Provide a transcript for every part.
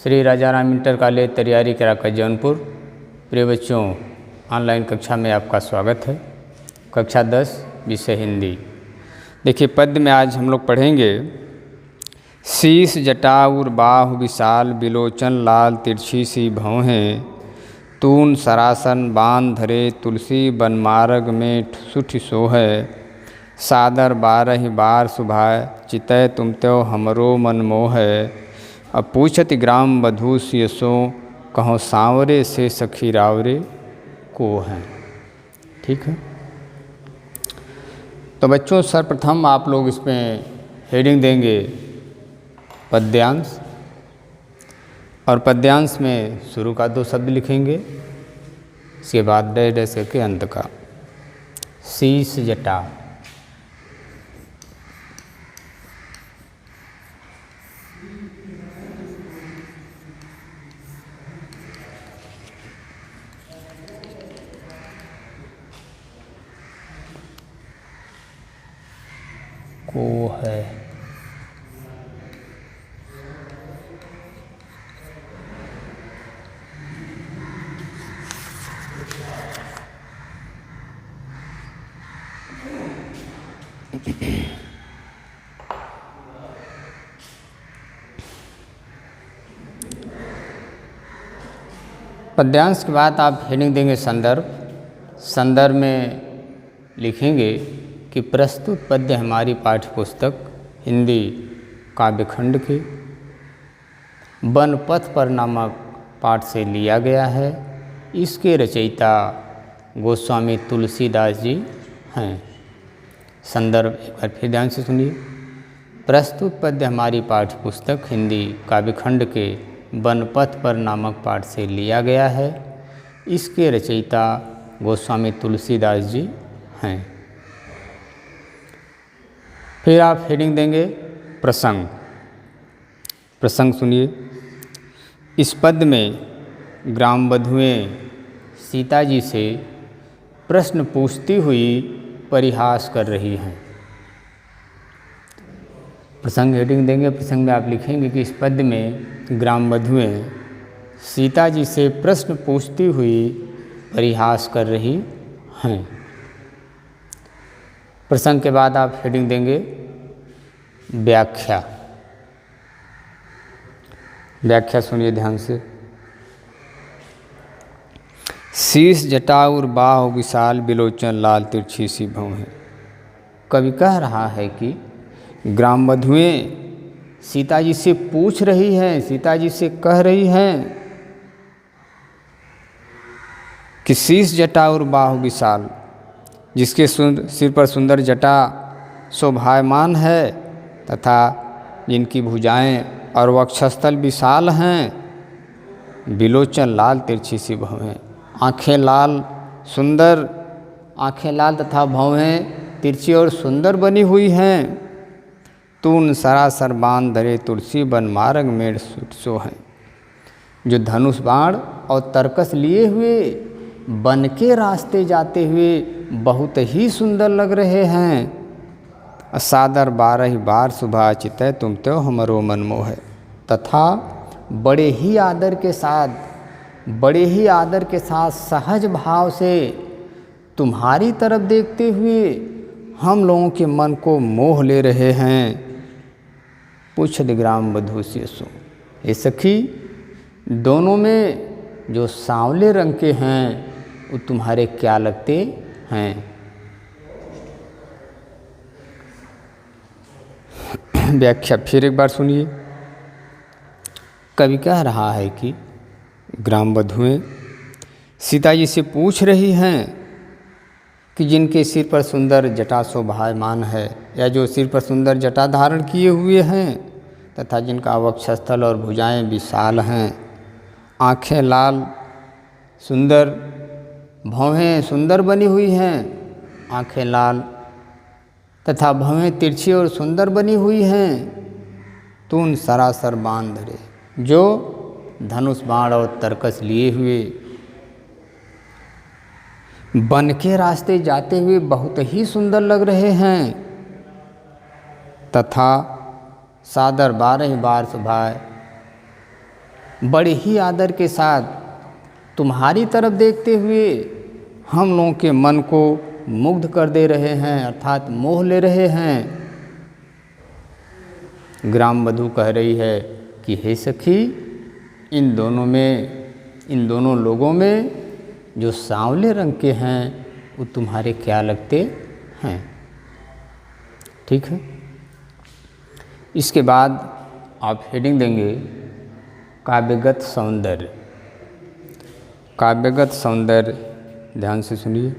श्री राजा Ram inter college तैयारी कराकर जौनपुर। प्रिय बच्चों, ऑनलाइन कक्षा में आपका स्वागत है। कक्षा 10 विषय हिंदी। देखिए, पद्य में आज हम लोग पढ़ेंगे। शीश जटा उर बाहु विशाल, बिलोचन लाल तिरछी सी भौहें, तून सरासन बांध धरे, तुलसी बनमार्ग में सुठ सोहै, सादर बारह बार सुभाय, चितय तुम त्यो हमरो मन मोहै, अब पूछत ग्राम बधू सियसो, कहो सांवरे से सखी रावरे को हैं। ठीक है, तो बच्चों सर्वप्रथम आप लोग इसमें हेडिंग देंगे पद्यांश, और पद्यांश में शुरू का 2 शब्द लिखेंगे, इसके बाद डैश डैश करके अंत का। शीश जटा, को है, पद्यांश के बाद आप हेडिंग देंगे संदर्भ। संदर्भ में लिखेंगे कि प्रस्तुत पद्य हमारी पाठ्यपुस्तक हिंदी काव्यखंड के वन पथ पर नामक पाठ से लिया गया है। इसके रचयिता गोस्वामी तुलसीदास जी हैं। संदर्भ एक बार फिर ध्यान से सुनिए। प्रस्तुत पद्य हमारी पाठ्यपुस्तक हिंदी काव्यखंड के वन पथ पर नामक पाठ से लिया गया है। इसके रचयिता गोस्वामी तुलसीदास जी हैं। फिर आप हेडिंग देंगे प्रसंग। प्रसंग सुनिए। इस पद्य में ग्राम बधुएं सीता जी से प्रश्न पूछती हुई परिहास कर रही हैं। प्रसंग हेडिंग देंगे। प्रसंग में आप लिखेंगे कि इस पद्य में ग्राम बधुएं सीता जी से प्रश्न पूछती हुई परिहास कर रही हैं। प्रसंग के बाद आप हेडिंग देंगे व्याख्या। व्याख्या सुनिए ध्यान से। शीश जटा उर बाहु विशाल, बिलोचन लाल तिरछी सी भौहें। कवि कह रहा है कि ग्राम बधुएं सीता जी से पूछ रही हैं, सीता जी से कह रही हैं कि शीश जटा उर बाहु विशाल, जिसके सिर पर सुंदर जटा शोभायमान है तथा जिनकी भुजाएं और वक्षस्थल विशाल हैं, बिलोचन लाल तिरछी सी भौहें, आँखें लाल सुंदर, आँखें लाल तथा भौहें तिरछी और सुंदर बनी हुई हैं, तून सरासर बांध धरे, तुलसी बन मार्ग में सुट सो हैं। जो धनुष बाण और तरकस लिए हुए वन के रास्ते जाते हुए बहुत ही सुंदर लग रहे हैं। सादर बारह बार सुभा, चितय तुम त्यो हमरो मन मोह, तथा बड़े ही आदर के साथ सहज भाव से तुम्हारी तरफ देखते हुए हम लोगों के मन को मोह ले रहे हैं। पूछत ग्राम बधू सियसो, ये सखी दोनों में जो सांवले रंग के हैं वो तुम्हारे क्या लगते हैं। व्याख्या फिर एक बार सुनिए। कवि कह रहा है कि ग्राम बधुएं सीता जी से पूछ रही हैं कि जिनके सिर पर सुंदर जटा शोभायमान है, या जो सिर पर सुंदर जटा धारण किए हुए हैं तथा जिनका वक्षस्थल और भुजाएं विशाल हैं, आँखें लाल सुंदर, भौहें सुंदर बनी हुई हैं, आँखें लाल तथा भौहें तिरछी और सुंदर बनी हुई हैं, तून सरासर बांध धरे, जो धनुष बाण और तरकस लिए हुए वन के रास्ते जाते हुए बहुत ही सुंदर लग रहे हैं, तथा सादर बारह बार सुभाए, बड़े ही आदर के साथ तुम्हारी तरफ देखते हुए हम लोगों के मन को मुग्ध कर दे रहे हैं, अर्थात मोह ले रहे हैं। ग्राम वधू कह रही है कि हे सखी, इन दोनों लोगों में जो सांवले रंग के हैं वो तुम्हारे क्या लगते हैं। ठीक है। इसके बाद आप हेडिंग देंगे काव्यगत सौंदर्य। काव्यगत सौंदर्य, ध्यान से सुनिए।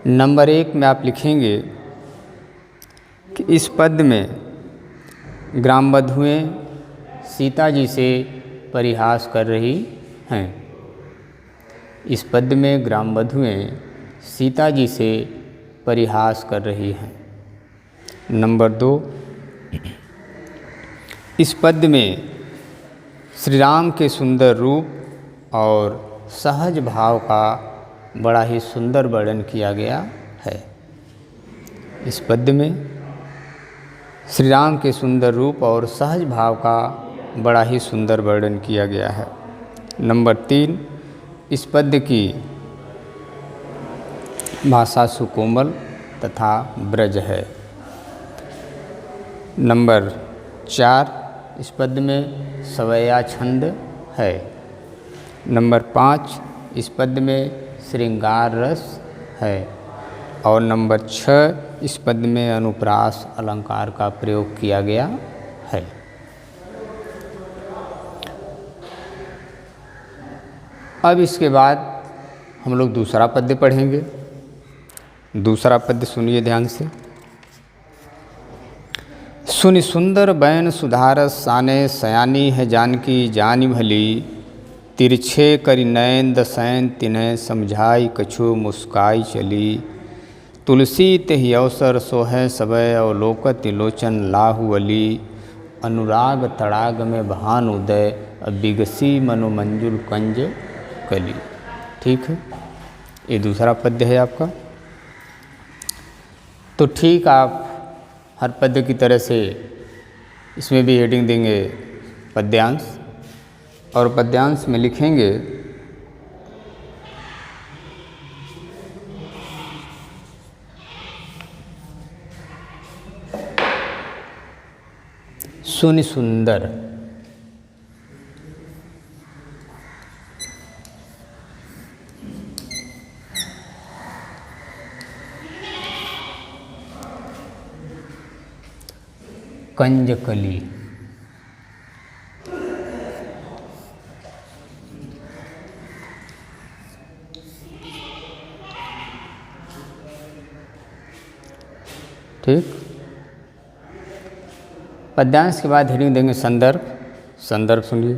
नंबर 1 में आप लिखेंगे कि इस पद में ग्राम वधुएँ सीता जी से परिहास कर रही हैं। इस पद में ग्राम वधुएँ सीता जी से परिहास कर रही हैं। नंबर 2, इस पद में श्री राम के सुंदर रूप और सहज भाव का बड़ा ही सुंदर वर्णन किया गया है। इस पद में श्री राम के सुंदर रूप और सहज भाव का बड़ा ही सुंदर वर्णन किया गया है। नंबर 3, इस पद्य की भाषा सुकोमल तथा ब्रज है। नंबर 4, इस पद्य में सवैया छंद है। नंबर 5, इस पद्य में श्रृंगार रस है। और नंबर 6, इस पद्य में अनुप्रास अलंकार का प्रयोग किया गया है। अब इसके बाद हम लोग दूसरा पद्य पढ़ेंगे। दूसरा पद्य सुनिए ध्यान से। सुनि सुंदर बैन सुधारस साने सयानी है जानकी जानी भली, तिरछे करि नैन दसैन तिन्ह समझाई कछु मुस्काई चली, तुलसी तेहि अवसर सोहै सबय अवलोकत लोचन लाहुअली, अनुराग तड़ाग में भान उदय बिगसी मनोमंजुल कंज कली। ठीक है, ये दूसरा पद्य है आपका। तो ठीक आप हर पद्य की तरह से इसमें भी हेडिंग देंगे पद्यांश, और पद्यांश में लिखेंगे सुनि सुंदर। कंजकली। ठीक। पद्यांश के बाद हेडिंग देंगे संदर्भ। संदर्भ सुनिए।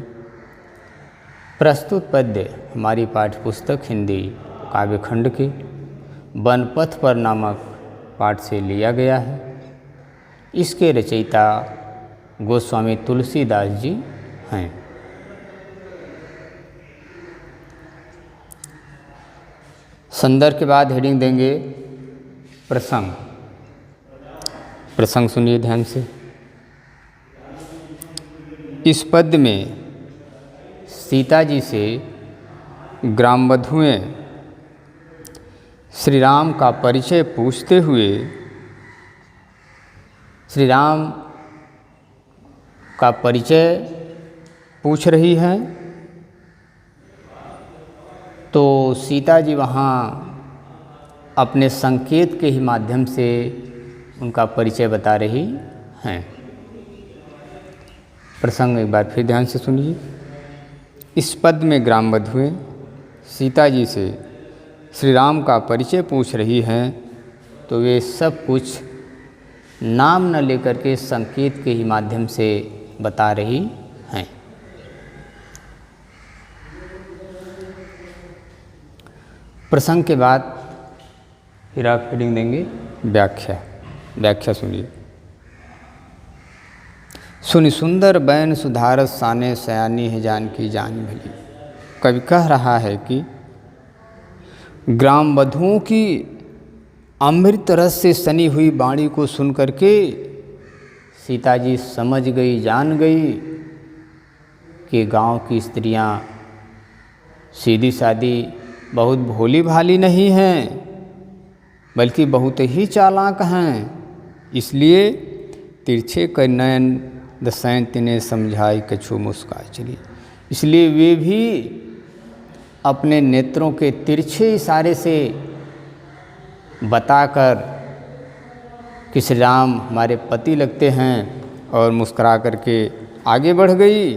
प्रस्तुत पद्य हमारी पाठ्यपुस्तक हिंदी काव्यखंड के वनपथ पर नामक पाठ से लिया गया है। इसके रचयिता गोस्वामी तुलसीदास जी हैं। संदर्भ के बाद हेडिंग देंगे प्रसंग। प्रसंग सुनिए ध्यान से। इस पद्य में सीता जी से ग्राम वधुएँ श्री राम का परिचय पूछते हुए श्री राम का परिचय पूछ रही हैं। तो सीता जी वहाँ अपने संकेत के ही माध्यम से उनका परिचय बता रही हैं। प्रसंग एक बार फिर ध्यान से सुनिए। इस पद में ग्राम वधुएँ सीता जी से श्री राम का परिचय पूछ रही हैं, तो वे सब कुछ नाम न लेकर के संकेत के ही माध्यम से बता रही हैं। प्रसंग के बाद फिर आप हेडिंग देंगे व्याख्या। व्याख्या सुनिए। सुनि सुंदर बैन सुधारस साने सयानी है जानकी जानी भली। कवि कह रहा है कि ग्राम वधुओं की अमृत रस से सनी हुई वाणी को सुन करके सीता जी समझ गई, जान गई कि गांव की स्त्रियां सीधी सादी बहुत भोली भाली नहीं हैं, बल्कि बहुत ही चालाक हैं। इसलिए तिरछे क नयन दसैं तिन्हें समझाई कछु मुस्काई चली। इसलिए वे भी अपने नेत्रों के तिरछे इशारे से बताकर कि श्री राम हमारे पति लगते हैं और मुस्कुरा करके आगे बढ़ गई।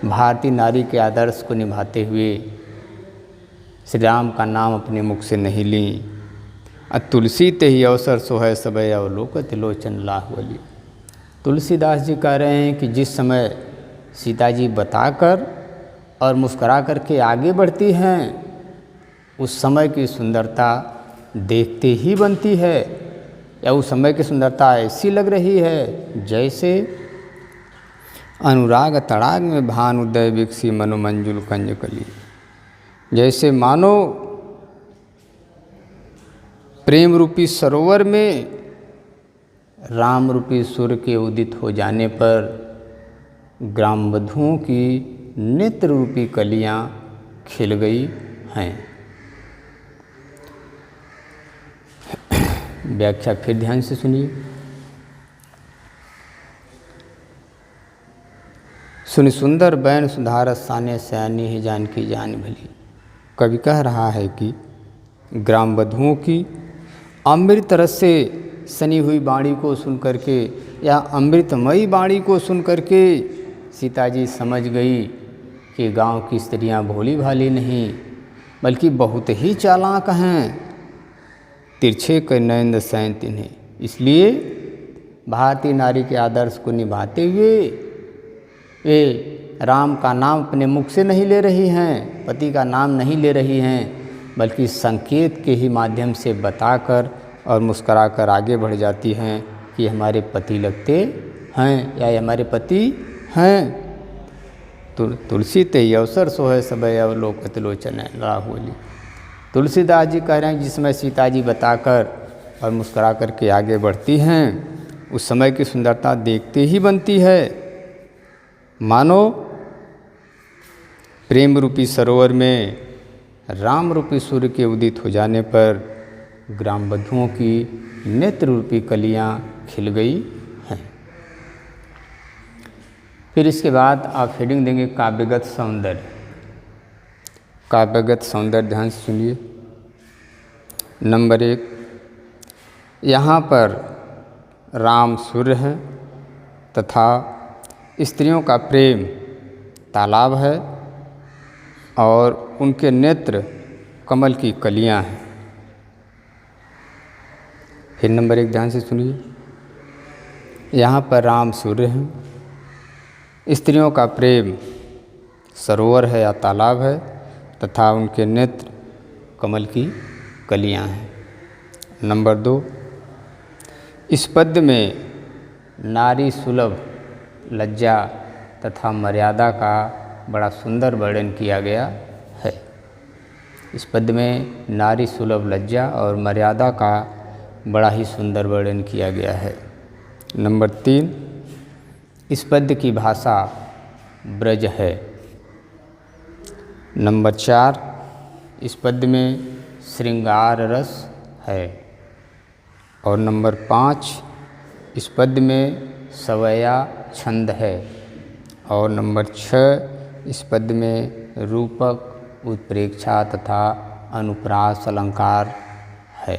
भारतीय नारी के आदर्श को निभाते हुए श्री राम का नाम अपने मुख से नहीं ली। तुलसी ते ही अवसर सोहै सबय अवलोकत लोचन लाहवली। तुलसीदास जी कह रहे हैं कि जिस समय सीता जी बताकर और मुस्कुरा करके आगे बढ़ती हैं, उस समय की सुंदरता देखते ही बनती है, या उस समय की सुंदरता ऐसी लग रही है जैसे अनुराग तड़ाग में भान उदय विकसी मनोमंजुल कंज कली। जैसे मानो प्रेम रूपी सरोवर में राम रूपी सूर्य के उदित हो जाने पर ग्राम वधुओं की नेत्र रूपी कलियां खिल गई हैं। व्याख्या फिर ध्यान से सुनिए। सुनि सुंदर बैन सुधारस साने सयानी ही जानकी जान भली। कवि कह रहा है कि ग्राम वधुओं की अमृत रस से सनी हुई वाणी को सुन करके या अमृतमयी वाणी को सुन करके सीता जी समझ गई कि गांव की स्त्रियां भोली भाली नहीं, बल्कि बहुत ही चालाक हैं। तिरछे क नयन दसैं तिन्हें। इसलिए भारतीय नारी के आदर्श को निभाते हुए वे राम का नाम अपने मुख से नहीं ले रही हैं, पति का नाम नहीं ले रही हैं, बल्कि संकेत के ही माध्यम से बताकर और मुस्कुराकर आगे बढ़ जाती हैं कि हमारे पति लगते हैं या हमारे पति हैं। तुलसी ते ही अवसर सोहै सबय अवलोकत लोचन राहुली। तुलसीदास जी कह रहे हैं जिस समय सीता जी बताकर और मुस्कुरा कर के आगे बढ़ती हैं, उस समय की सुंदरता देखते ही बनती है। मानो प्रेम रूपी सरोवर में राम रूपी सूर्य के उदित हो जाने पर ग्राम वधुओं की नेत्र रूपी कलियां खिल गई हैं। फिर इसके बाद आप हेडिंग देंगे काव्यगत सौंदर्य। काव्यगत सौंदर्य ध्यान से सुनिए। नंबर 1, यहाँ पर राम सूर्य हैं तथा स्त्रियों का प्रेम तालाब है और उनके नेत्र कमल की कलियां हैं। फिर नंबर 1 ध्यान से सुनिए। यहाँ पर राम सूर्य हैं, स्त्रियों का प्रेम सरोवर है या तालाब है तथा उनके नेत्र कमल की कलियां हैं। नंबर 2, इस पद्य में नारी सुलभ लज्जा तथा मर्यादा का बड़ा सुंदर वर्णन किया गया है। इस पद्य में नारी सुलभ लज्जा और मर्यादा का बड़ा ही सुंदर वर्णन किया गया है। नंबर 3, इस पद्य की भाषा ब्रज है। नंबर 4, इस पद्य में श्रृंगार रस है। और नंबर 5, इस पद्य में सवैया छंद है। और नंबर 6, इस पद्य में रूपक उत्प्रेक्षा तथा अनुप्रास अलंकार है।